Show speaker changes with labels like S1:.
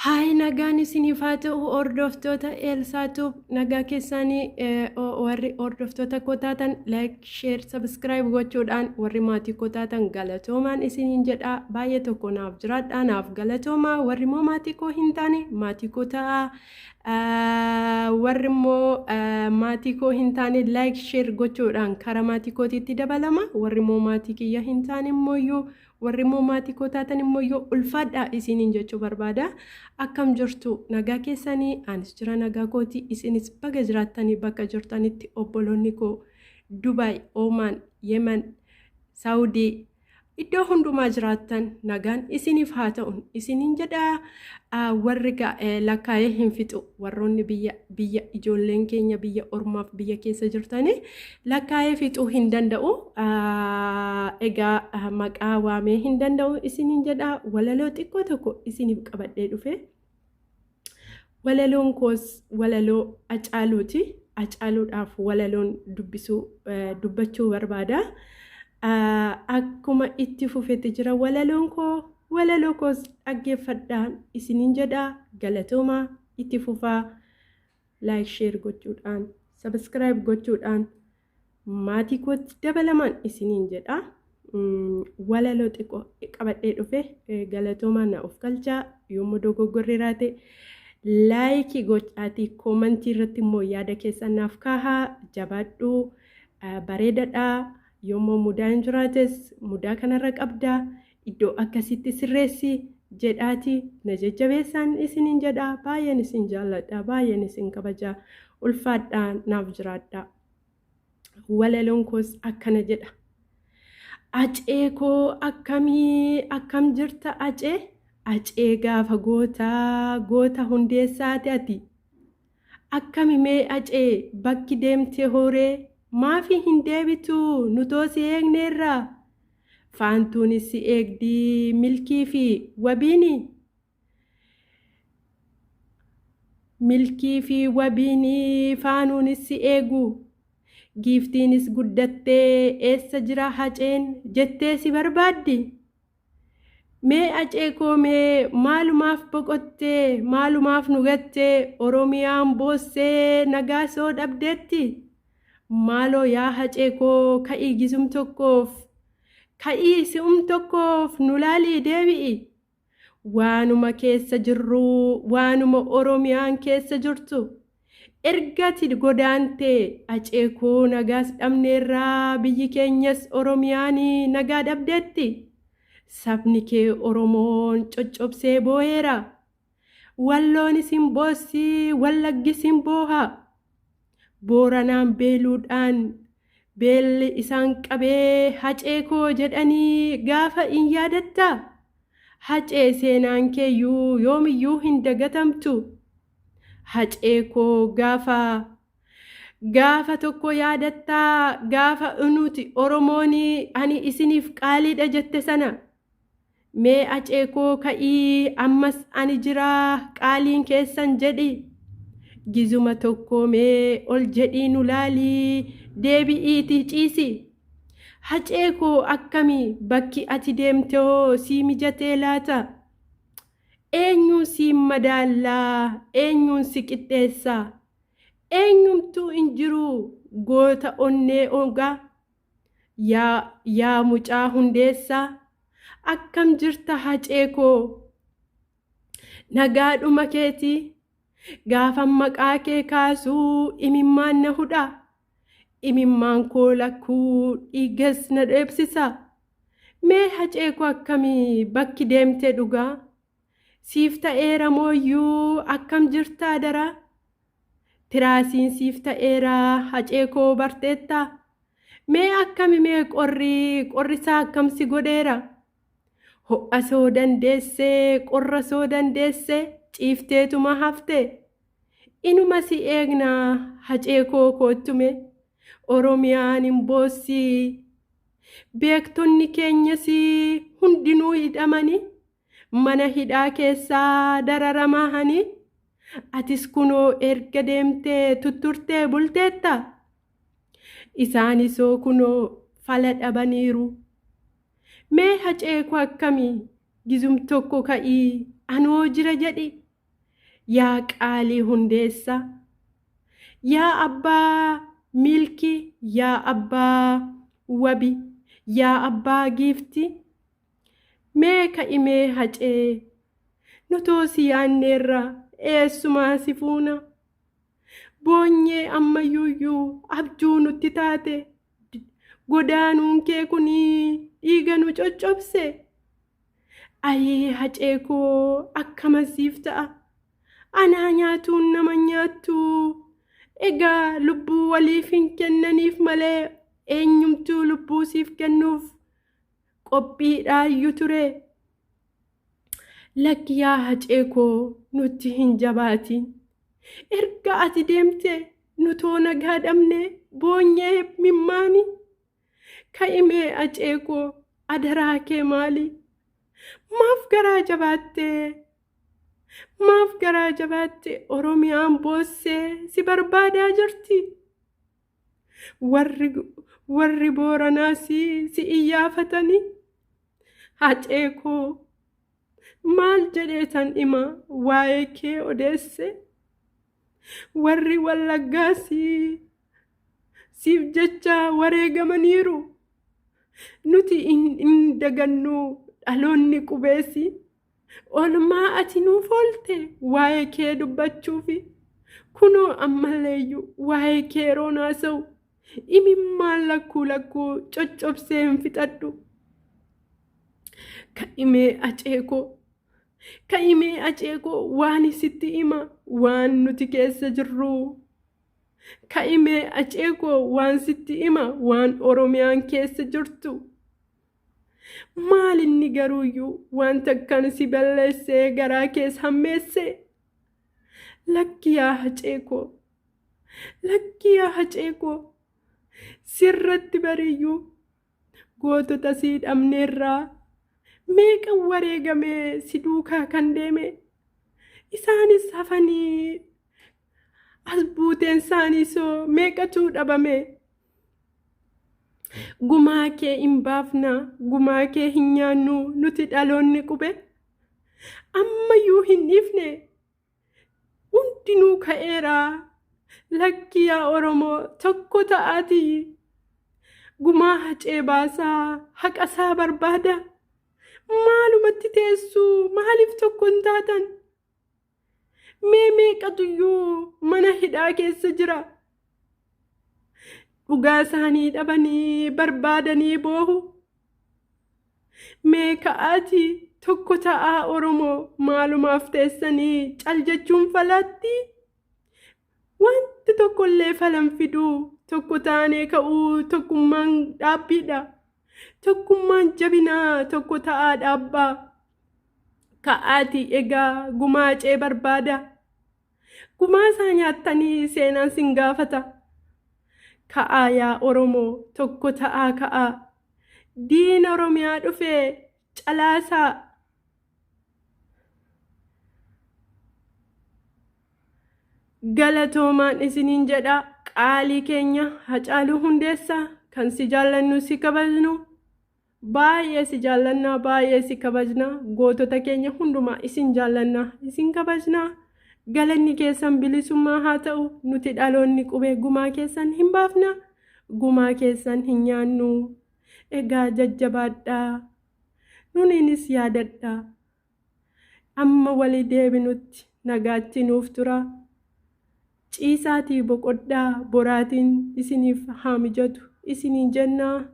S1: Hayi nagaan isiniif haa ta'u hordoftoota Elsaatuuf nagaa keessanii warri hordoftoota koo taatan like, share, subscribe gochuudhaan warri maatii koo taatan galatoomaan isiniin jedhaa baay'ee tokko naaf jiraadhaa naaf galatoomaa warri immoo maatii koo hin taane maatii koo ta'aa warri immoo maatii koo hin taane like, share gochuudhaan karaa maatii kootiitti dabalama warri immoo maatii kiyya hin taane immoo warri immoo maatii koo taatan immoo ulfaadhaa isiniin jechuu barbaada. Akkam jirtu nagaa keessanii anis jira nagaa kooti isinis baga jiraattanii bakka jirtanitti obboloonni koo Dubai, Oman, Yemen, Saudi iddoo hundumaa jiraattan nagaan isiniif haa ta'u isiniin jedhaa warri lakkaa'ee hin fixu warroonni biyya ijoolleen keenya biyya ormaaf biyya keessa jirtanii lakkaa'ee fixuu hin danda'u egaa maqaa waamee hin danda'u isiniin jedhaa walaloo xiqqoo tokko isiniif qabadhee dhufe walaloon koos walaloo Hacaaluuti Hacaaluudhaaf walaloon dubbachuu barbaada. Akkuma itti fufetti jira walaloo koos dhaggeeffadhaan isiniin jedhaa galatoomaa itti fufaa like share gochuudhaan subscribe gochuudhaan maatii kootti dabalamaan isiniin jedhaa walaloo xiqqoo qabadhee dhufe galatoomaa na of galchaa yommuu dogoggorri raate like gochaatii koomentii irratti immoo yaada keessan naaf kaahaa jabaadhuu bareedadhaa. Yommuu mudaan jiraates mudaa kanarra qabdaa iddoo akkasitti sirreessi jedhaati na jajjabeessaan isiniin jedhaa baay'een isin jaalladha baay'een isin kabajaa ulfaadhaa naaf jiraadha. Walaloon koos akkana jedha. Acee koo akkam jirta acee gaafa goota hundeessaati ati akkami mee acee bakki deemtee horee maafi hin deebitu nutoo si eegneerra faantuunis si eegdii milkii fi wabiini faanuunis si eegu giiftiinis guddattee eessa jira haceen jettee si barbaaddi mee acee koo mee maalumaaf boqottee maalumaaf nugattee oromiyaan boossee nagaa soo dhabdeetti. Maaloo yaa hacee koo ka'ii si'um tokkoof nu laalii deebi'i waanuma keessa jirru waanuma oromiyaan keessa jirtu ergati godaantee hacee koo nagaas dhabneerraa biyyi keenyas oromiyaanii nagaa dhabdeetti sabni kee oromoon coccobsee boo'eera walloon isin boossii wallaggi isin booha. Booranaan beeluudhaan beelli isaan qabee hacee koo jedhanii gaafa in yaadatta hacee seenaan keeyyuu yoomiyyuu hin dagatamtu hacee koo gaafa tokko yaadatta gaafa nuti oromoonii ani isiniif qaaliidha jette sana mee hacee koo ka'ii ammas ani jiraa qaaliin keessan jedhi. Gizuma tokko mee ol jedhii nu laalii deebi'iitii ciisi hacee koo akkamii bakki ati deemtee sii mijatee laata eenyuun si madaallaa eenyuun si qixxeessa eenyumtuu hin jiru goota onnee ogaa yaa mucaa hundeessaa akkam jirta hacee koo nagaadhuma keetii. Gaafa maqaa kee kaasuu imimmaan na hudha imimmaan koo lakkuu dhiigas na dheebsisa mee hacee koo akkamii bakki deemtee dhugaa siif ta'eera mooyyuu akkam jirtaa dara tiraasiin siif ta'eera hacee koo barteetta mee akkami mee qorrisaa akkamsi godheera ho'a soo dandeessee qorra soo dandeessee. Ciifteetuma hafte inuma si eegnaa hacee koo koottume oromiyaan hin boossii beektonni keenyas hundinuu hidhamanii mana hidhaa keessaa dararamahanii atis kunoo erga deemtee tutturtee bulteetta isaanisoo kunoo fala dhabaniiru mee hacee koo akkamii gizum tokko ka'ii anoo jira jedhi yaa qaalii hundeessa, yaa abbaa milkii, yaa abbaa wabi, yaa abbaa giifti, mee ka'imee hacee nutoo si yaanneerra eessumaa si fuuna. Boonyee ammayyuyyuu abjuu nutti taate, godaanuun kee kunii dhiiga nu coccobse. Ayee hacee koo akkamasiif ta'a, anaa nyaatuun nama nyaattu. Egaa lubbuu waliif hin kennaniif malee eenyumtuu lubbuu siif kennuuf qophiidhaayyuu ture. Lakki yaa hacee koo nutti hin jabaatin. Erga ati deemte nutoo nagaa dhabne boonyee mimmaani. Ka'imee hacee koo adaraa kee maali? Maaf garaa jabaatte? Maaf garaa jabaatte? Oromiyaan boossee si barbaadaa jirti. Warri Booranaa si iyyafatani. Hacee koo maal jedheetan hima waa'ee kee odeesse? Warri Wallaggaa siif jecha wareegamaniiru. Nuti hin dagannu dhaloonni qubeessi. Olmaa ati nuuf oolte waa'ee kee dubbachuufi. Kunoo ammalleeyyuu waa'ee kee yeroon haasa'u imimmaan lakkuu coccobsee hin fixadhu. Ka'imee hacee koo, ka'imee hacee koo waan sitti hima waan nuti keessa jirru. Ka'imee hacee koo waan sitti hima waan Oromiyaan keessa jirtu. Maal inni garuuyyuu wanta akkan si balleessee garaa kees hammeesse. Lakki yaa hacee koo, lakki yaa hacee koo, sirratti bariyyuu gootota sii dhabneerraa meeqa wareegamee si duukaa kan deeme. Isaanis hafanii as buuteen isaanii soo meeqatu dhabame. Gumaa kee hin baafna, gumaa kee hin nyaannu nuti dhaloonni qube. Ammayyuu hin dhiifne hundinuu ka'eera. Lakki yaa Oromoo tokko ta'aati. Gumaa hacee baasaa haqasaa barbaada. Maalumatti teessu maaliif tokko hin taatan? Meeqatuyyuu mana hidhaa keessa jira. Dhugaa isaanii dhabanii barbaadanii boohu. Mee ka'aati tokko ta'aa Oromoo maalumaaf teessanii cal jechuun falaatti? Wanti tokkollee falan fiduu tokko taanee ka'uu tokkummaan dhaabbiidha. Tokkummaan jabinaa tokko ta'aa dhaabbaa. Ka'aati egaa gumaa hacee barbaada. Gumaa isaa nyaattanii seenaan sin gaafata. Ka'aa yaa Oromoo tokko ta'aa ka'aa. Diina Oromiyaa dhufee calaasaa. Galatoomaan isiniin jedha. Qaalii keenya Hacaaluu Hundeessaa kan si jaallannu si kabajnu. Baay'ee si jaallannaa, baay'ee si kabajna. Gootota keenya hundumaa isin jaallannaa, isin kabajnaa. Galanni keessan bilisummaa haa ta'u. Nuti dhaloonni qubee gumaa keessan hin baafna, gumaa keessan hin nyaannu. Egaa jajjabaadhaa, nuniinis yaadadhaa. Amma walii deebinutti nagaatti nuuf tura. Ciisaatii boqodhaa, boraatiin isiniif haa mijatu isiniin jennaa.